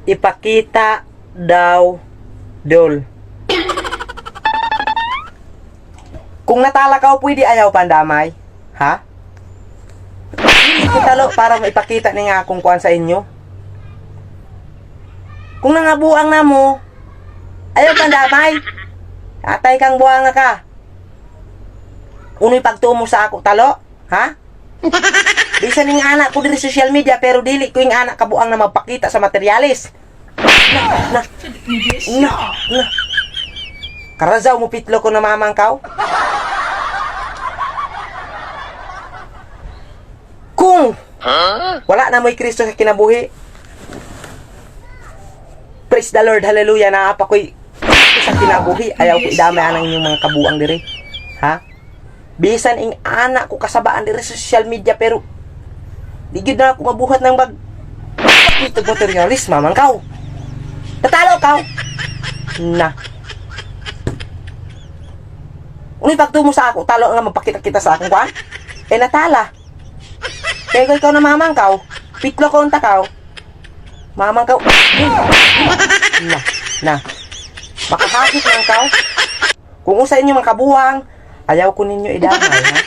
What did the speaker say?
ipakita daw, Dol. Kung natala ka, pwede ayaw pandamay. Ha? Hindi ko talo para maipakita ni nga akong kuan sa inyo. Kung nangabuang na mo, ayaw pandamay. Atay kang buang na ka. Uno'y pagtumo sa ako talo? Ha? Bisa ning anak ko diri social media pero dili ko yung anak kabuang na magpakita sa materialis. Na. Karazaw mo pitlo ko na mamangkaw. Kung wala na mo'y Kristo sa kinabuhi. Praise the Lord, hallelujah, na apa ko'y sa kinabuhi. Ayaw ko idamay anang inyong mga kabuang diri. Ha? Bisan ing anak ko kasabaan diri sa social media pero di gyud na ako mabuhat ng ito materialis mamang kaw. Tatalo kaw. Na. Unoy pagtumo sa ako talo nga magpakita kita sa akong kuan. Natala. Kaya ikaw na mamang kaw. Pitlo ko unta kaw. Mamang kaw. Na. Makahakit lang kaw. Kung usa inyo mga kabuwang, ayaw ko ninyo idamay, ha?